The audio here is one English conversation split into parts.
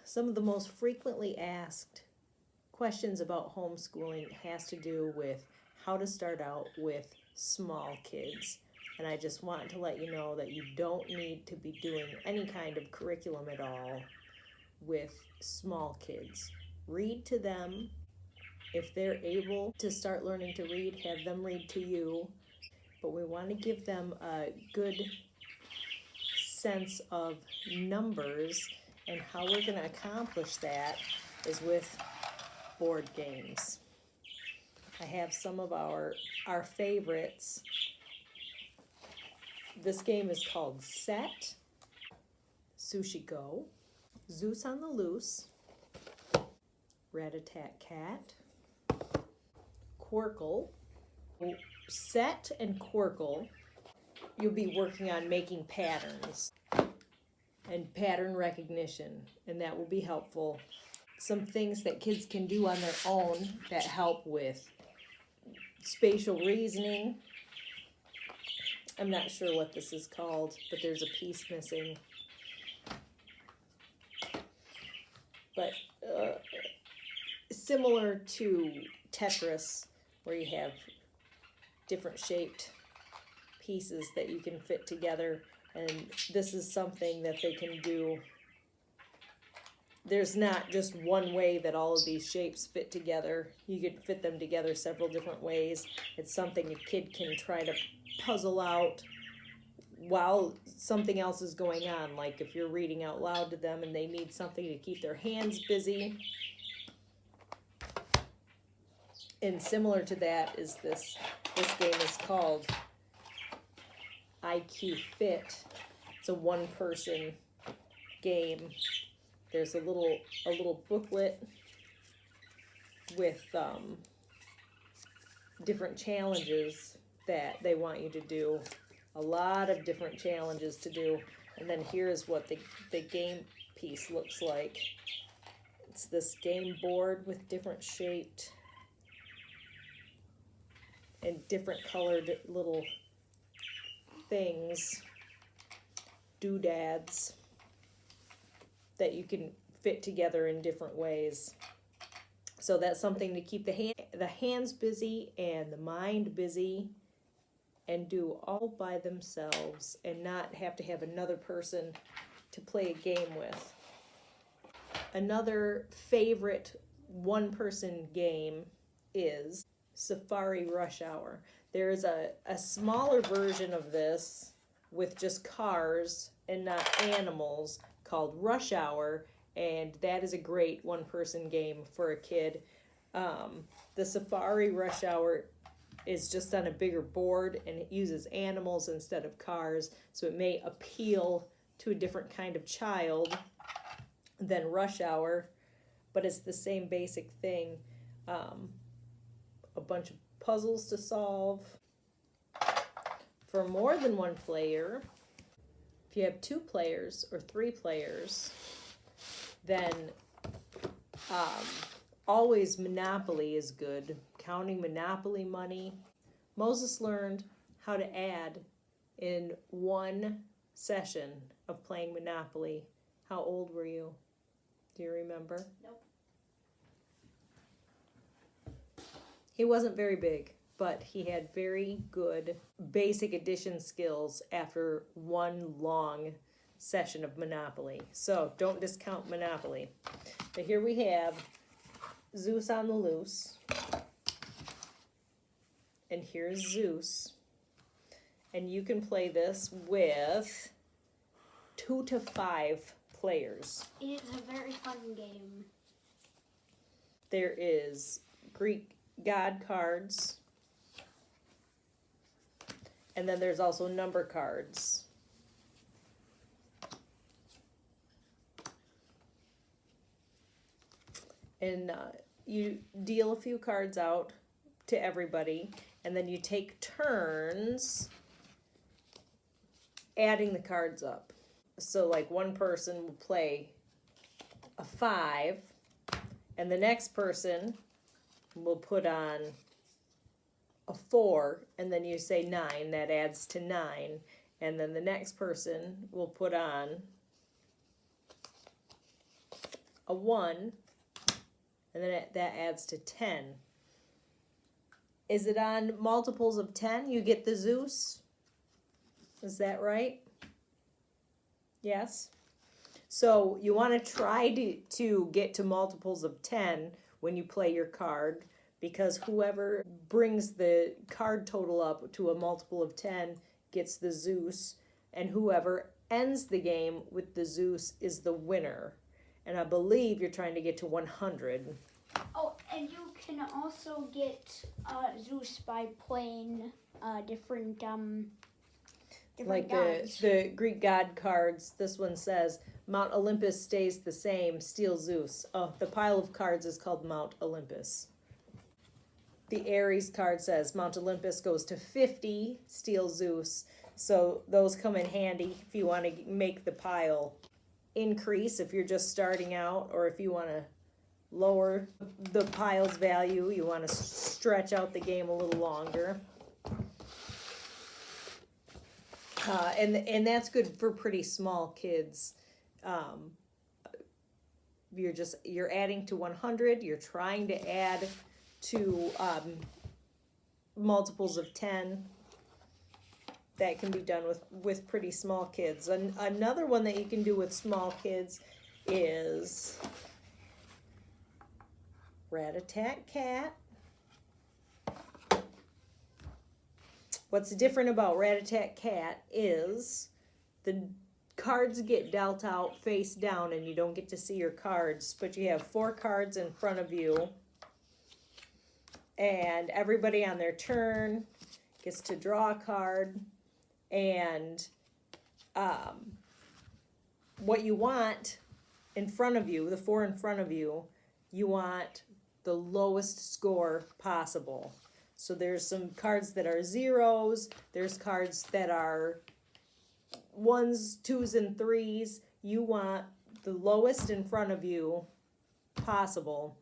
Some of the most frequently asked questions about homeschooling has to do with how to start out with small kids. And I just want to let you know that you don't need to be doing any kind of curriculum at all with small kids. Read to them. If they're able to start learning to read, have them read to you. But we want to give them a good sense of numbers, and how we're going to accomplish that is with board games. I have some of our favorites. This game is called Set, Sushi Go, Zeus on the Loose, Rat-a-tat-cat, Corkl. Set and Corkl, you'll be working on making patterns and pattern recognition, and that will be helpful. Some things that kids can do on their own that help with spatial reasoning. I'm not sure what this is called, but there's a piece missing. But similar to Tetris, where you have different shaped pieces that you can fit together, and this is something that they can do. There's not just one way that all of these shapes fit together. You can fit them together several different ways. It's something a kid can try to puzzle out while something else is going on, like if you're reading out loud to them and they need something to keep their hands busy. And similar to that is this game is called IQ Fit. It's a one-person game. There's a little booklet with different challenges that they want you to do. A lot of different challenges to do. And then here's what the game piece looks like. It's this game board with different shaped and different colored little things, doodads, that you can fit together in different ways. So that's something to keep the hands busy and the mind busy, and do all by themselves and not have to have another person to play a game with. Another favorite one-person game is Safari Rush Hour. There's a smaller version of this with just cars and not animals called Rush Hour, and that is a great one-person game for a kid. The Safari Rush Hour is just on a bigger board, and it uses animals instead of cars, so it may appeal to a different kind of child than Rush Hour, but it's the same basic thing. A bunch of puzzles to solve. For more than one player, if you have 2 players or 3 players, then always Monopoly is good. Counting Monopoly money. Moses learned how to add in one session of playing Monopoly. How old were you? Do you remember? Nope. He wasn't very big, but he had very good basic addition skills after one long session of Monopoly. So don't discount Monopoly. But here we have Zeus on the Loose. And here's Zeus. And you can play this with 2 to 5 players. It's a very fun game. There is Greek god cards. And then there's also number cards. And you deal a few cards out to everybody, and then you take turns adding the cards up. So like one person will play a 5, and the next person will put on a 4, and then you say 9, that adds to 9, and then the next person will put on a 1, and then that adds to 10. Is it on multiples of 10? You get the Zeus? Is that right? Yes? So you want to try to get to multiples of 10 when you play your card, because whoever brings the card total up to a multiple of 10 gets the Zeus, and whoever ends the game with the Zeus is the winner. And I believe you're trying to get to 100. Oh, and you can also get Zeus by playing different Like gods. the Greek god cards, this one says, Mount Olympus stays the same, steal Zeus. Oh, the pile of cards is called Mount Olympus. The Aries card says, Mount Olympus goes to 50, steal Zeus. So those come in handy if you want to make the pile increase if you're just starting out, or if you want to lower the pile's value, you want to stretch out the game a little longer. And that's good for pretty small kids. You're adding to 100. You're trying to add to multiples of 10. That can be done with pretty small kids. Another one that you can do with small kids is Rat-a-tat-cat. What's different about Rat-a-tat-cat is the cards get dealt out face down and you don't get to see your cards, but you have 4 cards in front of you, and everybody on their turn gets to draw a card, and what you want in front of you, the 4 in front of you, you want the lowest score possible. So there's some cards that are 0s, there's cards that are 1s, 2s, and 3s. You want the lowest in front of you possible,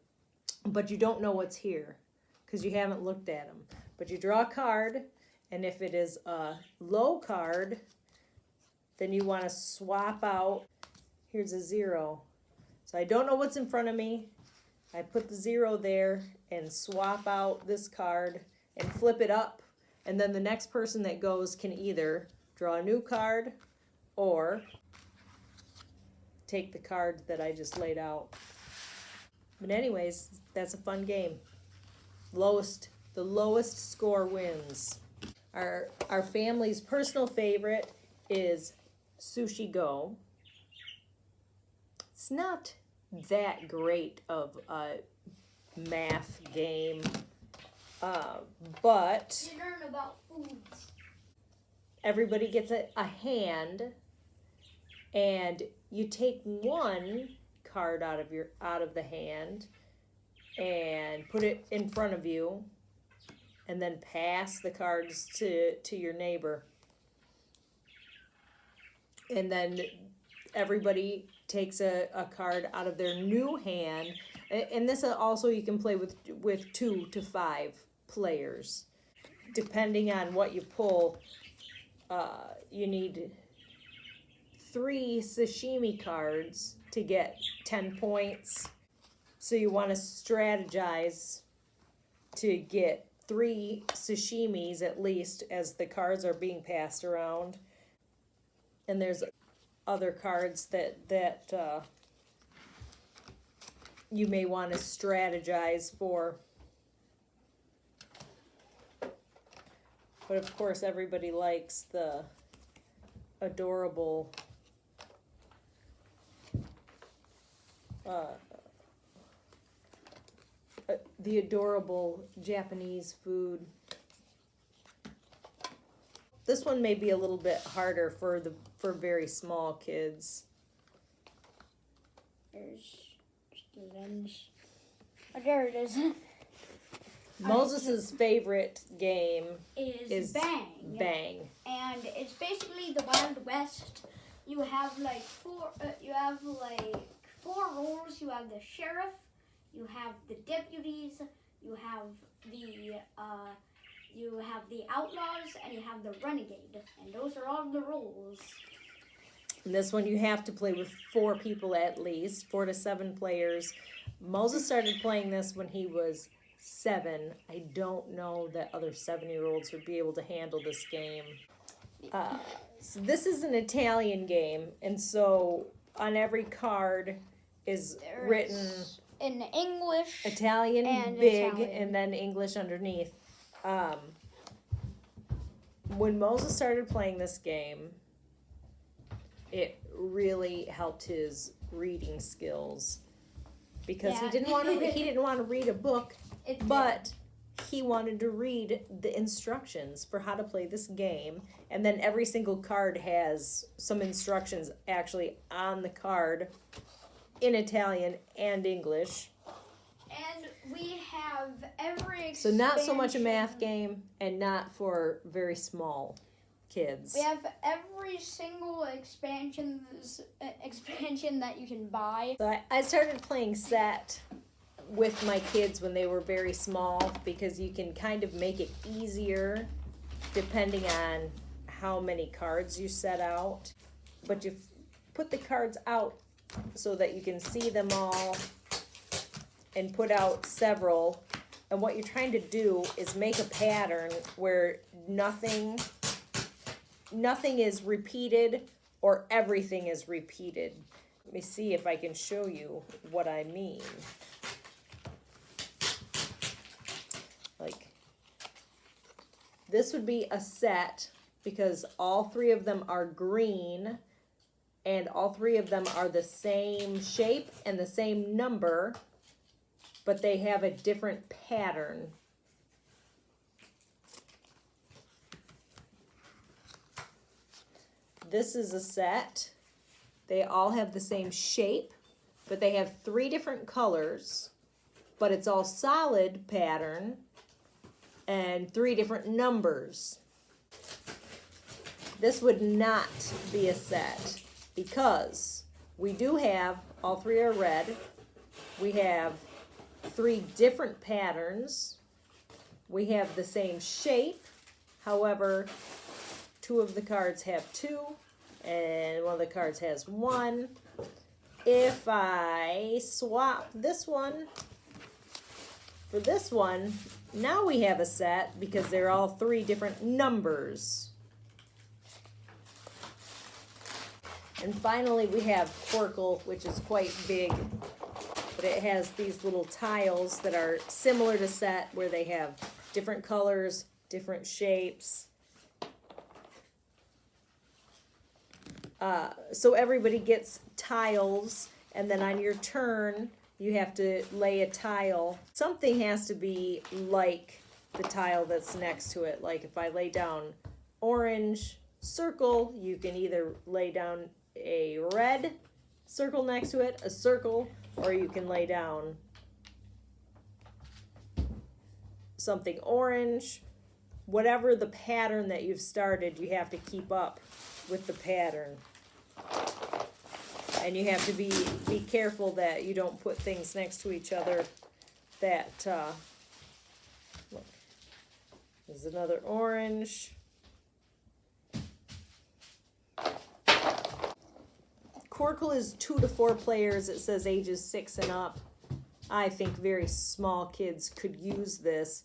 but you don't know what's here because you haven't looked at them. But you draw a card, and if it is a low card, then you want to swap out. Here's a 0. So I don't know what's in front of me. I put the 0 there and swap out this card and flip it up, and then the next person that goes can either draw a new card or take the card that I just laid out. But anyways, that's a fun game. The lowest score wins. Our family's personal favorite is Sushi Go. It's not that great of a math game, but You learn about foods. everybody gets a hand, and you take one card out of the hand and put it in front of you, and then pass the cards to your neighbor. And then everybody takes a card out of their new hand, and this also you can play with 2 to 5 players. Depending on what you pull, you need 3 sashimi cards to get 10 points. So you want to strategize to get 3 sashimis at least as the cards are being passed around. And there's other cards that you may want to strategize for. But of course, everybody likes the adorable Japanese food. This one may be a little bit harder for very small kids. There's students. Oh, there it is. Moses' favorite game is Bang. Bang. And it's basically the Wild West. You have like 4 roles. You have the sheriff, you have the deputies, you have the outlaws, and you have the renegade. And those are all the roles. And this one you have to play with 4 people at least, 4 to 7 players. Moses started playing this when he was 7. I don't know that other 7-year-olds would be able to handle this game. So this is an Italian game, and so on every card is written in English, Italian and big, Italian. and then English underneath. When Moses started playing this game, it really helped his reading skills because he didn't want to read a book, but he wanted to read the instructions for how to play this game. And then every single card has some instructions actually on the card in Italian and English. And we have every So not so much a math game, and not for very small kids. We have every single expansion that you can buy. So I started playing set with my kids when they were very small, because you can kind of make it easier depending on how many cards you set out. But you put the cards out so that you can see them all and put out several. And what you're trying to do is make a pattern where nothing is repeated or everything is repeated. Let me see if I can show you what I mean. Like, this would be a set because all 3 of them are green and all 3 of them are the same shape and the same number, but they have a different pattern. This is a set. They all have the same shape, but they have 3 different colors, but it's all solid pattern and 3 different numbers. This would not be a set because we do have, all 3 are red. We have 3 different patterns. We have the same shape. However, 2 of the cards have 2 and 1 of the cards has 1. If I swap this one for this one, now we have a set because they're all 3 different numbers. And finally we have Corkl, which is quite big, but it has these little tiles that are similar to set, where they have different colors, different shapes. So everybody gets tiles, and then on your turn you have to lay a tile. Something has to be like the tile that's next to it. Like if I lay down orange circle, you can either lay down a red circle next to it, a circle, or you can lay down something orange. Whatever the pattern that you've started, you have to keep up with the pattern. And you have to be careful that you don't put things next to each other that, look, there's another orange. Corkl is 2 to 4 players. It says ages 6 and up. I think very small kids could use this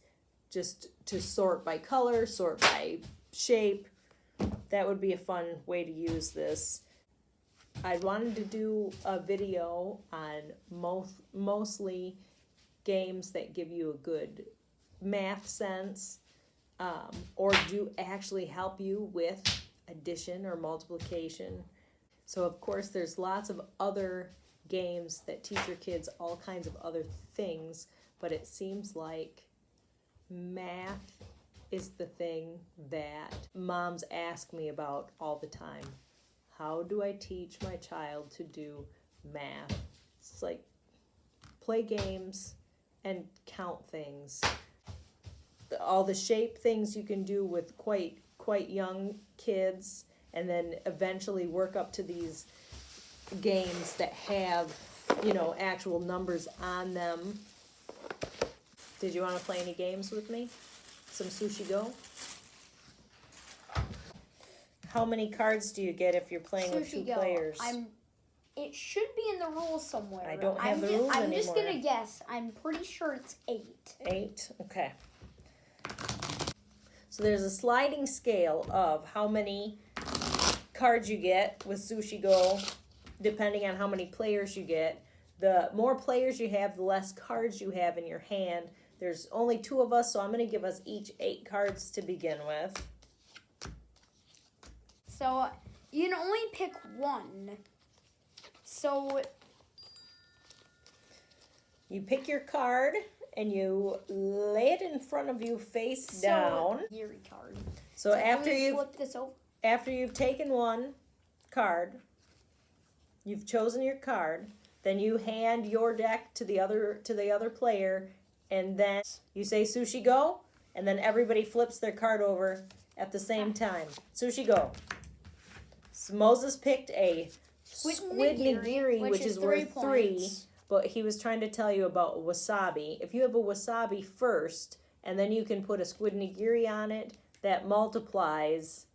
just to sort by color, sort by shape. That would be a fun way to use this. I wanted to do a video on mostly games that give you a good math sense, or do actually help you with addition or multiplication. So of course there's lots of other games that teach your kids all kinds of other things, but it seems like math is the thing that moms ask me about all the time. How do I teach my child to do math? It's like play games and count things. All the shape things you can do with quite young kids, and then eventually work up to these games that have, actual numbers on them. Did you want to play any games with me? Some Sushi Go? How many cards do you get if you're playing with 2 Sushi Go. players? It should be in the rules somewhere. I don't have the rules anymore. I'm just gonna guess. I'm pretty sure it's 8. 8? Okay. So there's a sliding scale of how many cards you get with Sushi Go, depending on how many players you get. The more players you have, the less cards you have in your hand. There's only 2 of us, so I'm going to give us each 8 cards to begin with. So you can only pick one. So you pick your card and you lay it in front of you face down. Yuri card. So after you flip this over. After you've taken one card, you've chosen your card, then you hand your deck to the other player, and then you say Sushi Go, and then everybody flips their card over at the same time. Sushi Go. So Moses picked a squid nigiri, which is worth 3, but he was trying to tell you about wasabi. If you have a wasabi first, and then you can put a squid nigiri on it, that multiplies.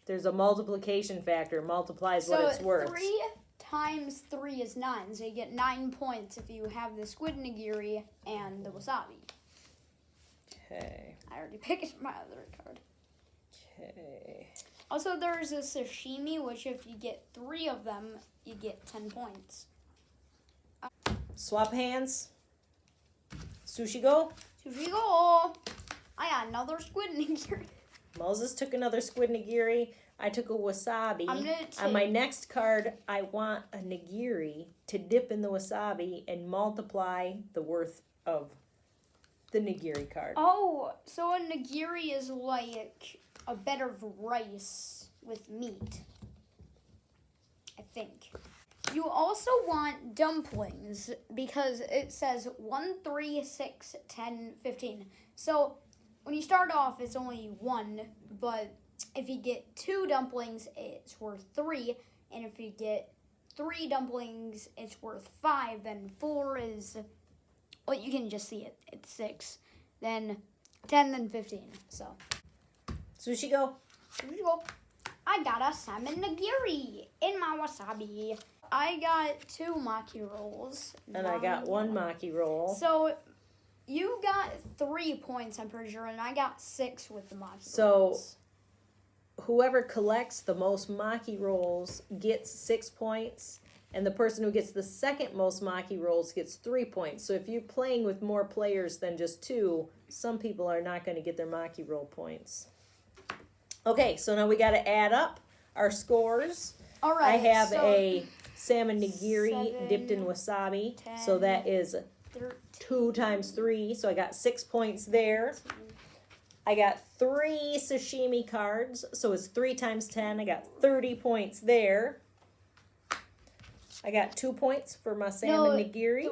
There's a multiplication factor, multiplies what it's worth. 3 times 3 is 9, so you get 9 points if you have the squid nigiri and the wasabi. Okay. I already picked my other card. Okay. Also, there's a sashimi, which if you get 3 of them, you get 10 points. Swap hands. Sushi Go. Sushi Go! I got another squid nigiri. Moses took another squid nigiri. I took a wasabi. On my next card, I want a nigiri to dip in the wasabi and multiply the worth of the nigiri card. Oh, so a nigiri is like a bed of rice with meat, I think. You also want dumplings because it says 1, 3, 6, 10, 15. So when you start off, it's only 1, but if you get 2 dumplings, it's worth 3. And if you get 3 dumplings, it's worth 5. Then 4 is, well, you can just see it. It's 6. Then 10, then 15. So. Sushi Go. Sushi Go. I got a salmon nigiri in my wasabi. I got 2 maki rolls. And I got 1 maki roll. So you got 3 points, I'm pretty sure, and I got 6 with the maki So rolls. whoever collects the most maki rolls gets 6 points, and the person who gets the second most maki rolls gets 3 points. So if you're playing with more players than just 2, some people are not going to get their maki roll points. Okay, so now we got to add up our scores. All right. I have so a salmon nigiri 7, dipped in wasabi, 10, so that is 13, 2 times 3, so I got 6 points there. I got 3 sashimi cards, so it's 3 times 10. I got 30 points there. I got 2 points for my salmon nigiri.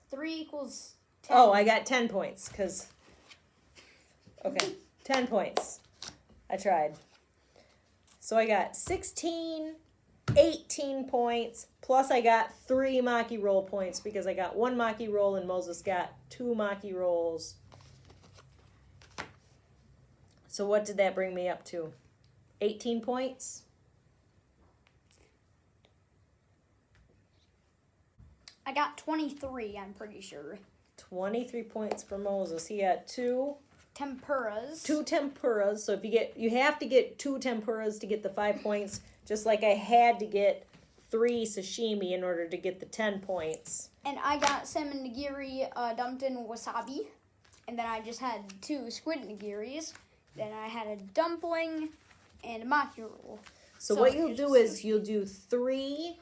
3 equals 10. Oh, I got 10 points, because... Okay, 10 points. I tried. So I got 16, 18 points, plus I got 3 maki roll points, because I got 1 maki roll and Moses got 2 maki rolls. So what did that bring me up to? 18 points? I got 23, I'm pretty sure. 23 points for Moses. He got 2 tempuras. 2 tempuras. So if you have to get 2 tempuras to get the 5 points, just like I had to get 3 sashimi in order to get the 10 points. And I got salmon nigiri dumped in wasabi. And then I just had 2 squid nigiris. Then I had a dumpling and a maki roll. So what you'll do is you'll do 3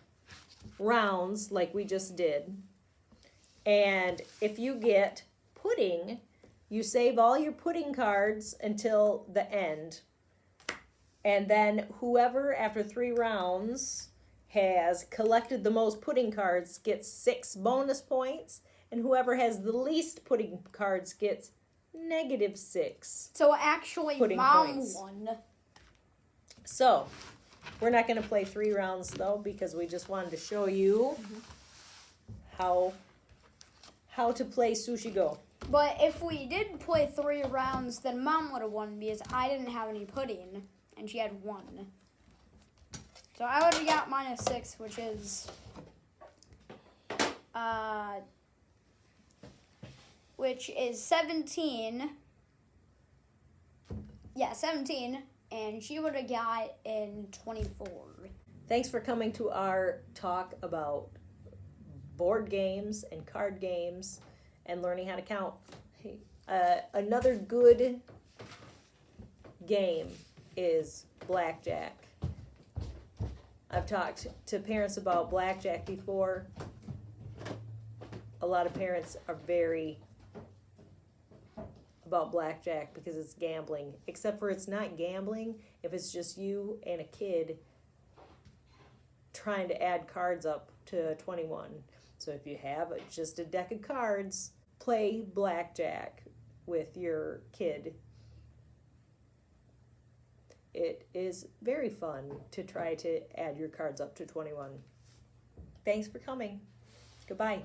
rounds like we just did. And if you get pudding, you save all your pudding cards until the end. And then whoever, after 3 rounds, has collected the most pudding cards gets 6 bonus points. And whoever has the least pudding cards gets -6. So actually, pudding Mom points. won. So, we're not going to play 3 rounds, though, because we just wanted to show you how to play Sushi Go. But if we did play 3 rounds, then Mom would have won because I didn't have any pudding. and she had 1. So I would have got -6, which is 17. Yeah, 17, and she would have got in 24. Thanks for coming to our talk about board games and card games and learning how to count. Hey, another good game is blackjack. I've talked to parents about blackjack before. A lot of parents are very about blackjack because it's gambling, except for it's not gambling if it's just you and a kid trying to add cards up to 21. So if you have just a deck of cards, play blackjack with your kid. It is very fun to try to add your cards up to 21. Thanks for coming. Goodbye.